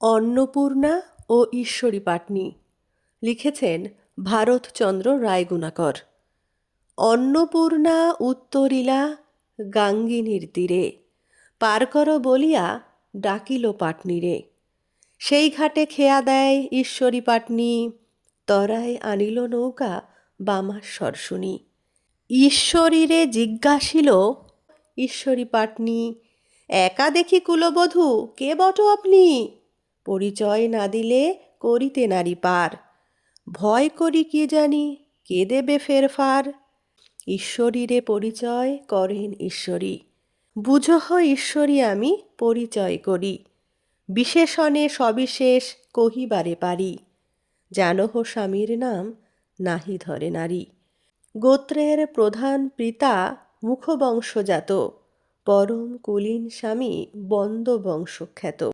অন্নপূর্ণা ও ঈশ্বরী পাটনি লিখেছেন ভারতচন্দ্র রায়গুণাকর। অন্নপূর্ণা উত্তরিলা গাঙ্গিনীর তীরে, পার কর বলিয়া ডাকিল পাটনিরে। সেই ঘাটে খেয়া দেয় ঈশ্বরী পাটনি, তরায় আনিল নৌকা বামাশ্বর শুনি। ঈশ্বরীরে জিজ্ঞাসিল ঈশ্বরী পাটনি, একা দেখি কুলবধূ কে বট আপনি? পরিচয় না দিলে করিতে নারী পার, ভয় করি কি জানি কে দেবে ফেরফার। ঈশ্বরীরে পরিচয় করেন ঈশ্বরী, বুঝহ ঈশ্বরী আমি পরিচয় করি। বিশেষণে সবিশেষ কহিবারে পারি, জানহ স্বামীর নাম নাহি ধরে নারী। গোত্রের প্রধান পিতা মুখবংশজাত, পরম কুলীন স্বামী বন্দ বংশখ্যাত।